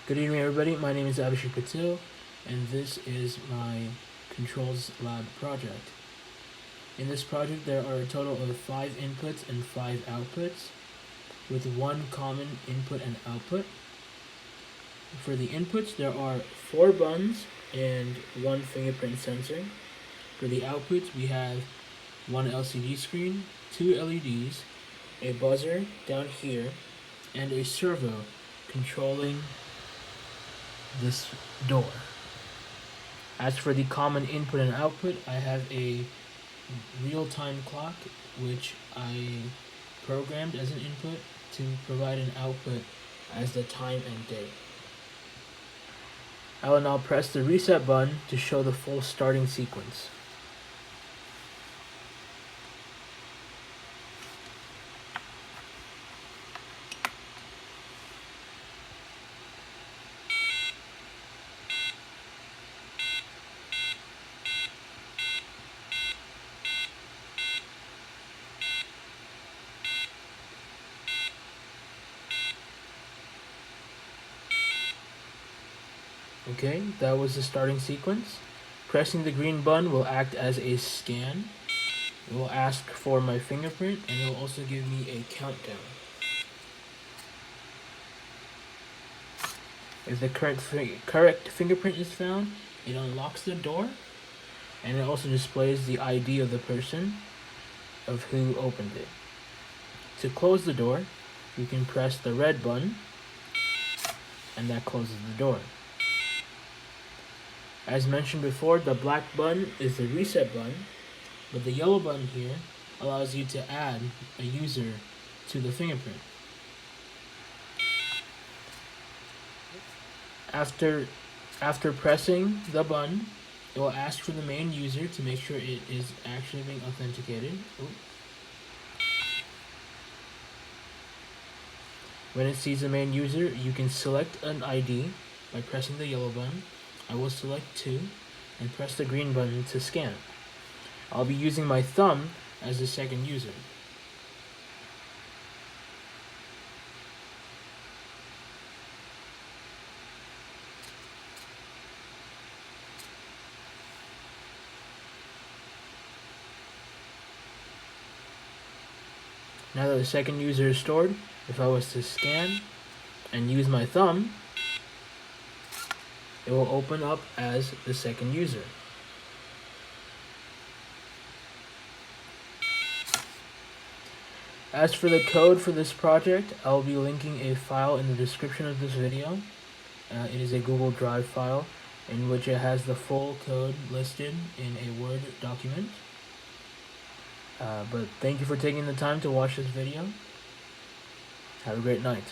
Good evening, everybody. My name is Abhishek Patil, and this is my Controls Lab project. In this project, there are a total of 5 inputs and 5 outputs, with one common input and output. For the inputs, there are 4 buttons and 1 fingerprint sensor. For the outputs, we have 1 LCD screen, 2 LEDs, a buzzer down here, and a servo controlling this door. As for the common input and output, I have a real-time clock which I programmed as an input to provide an output as the time and day. I will now press the reset button to show the full starting sequence. Okay, that was the starting sequence. Pressing the green button will act as a scan. It will ask for my fingerprint, and it will also give me a countdown. If the correct fingerprint is found, it unlocks the door, and it also displays the ID of the person of who opened it. To close the door, you can press the red button, and that closes the door. As mentioned before, the black button is the reset button, but the yellow button here allows you to add a user to the fingerprint. After pressing the button, it will ask for the main user to make sure it is actually being authenticated. When it sees the main user, you can select an ID by pressing the yellow button. I will select 2 and press the green button to scan. I'll be using my thumb as the second user. Now that the second user is stored, if I was to scan and use my thumb, it will open up as the second user. As for the code for this project, I'll be linking a file in the description of this video. It is a Google Drive file in which it has the full code listed in a Word document. But thank you for taking the time to watch this video. Have a great night.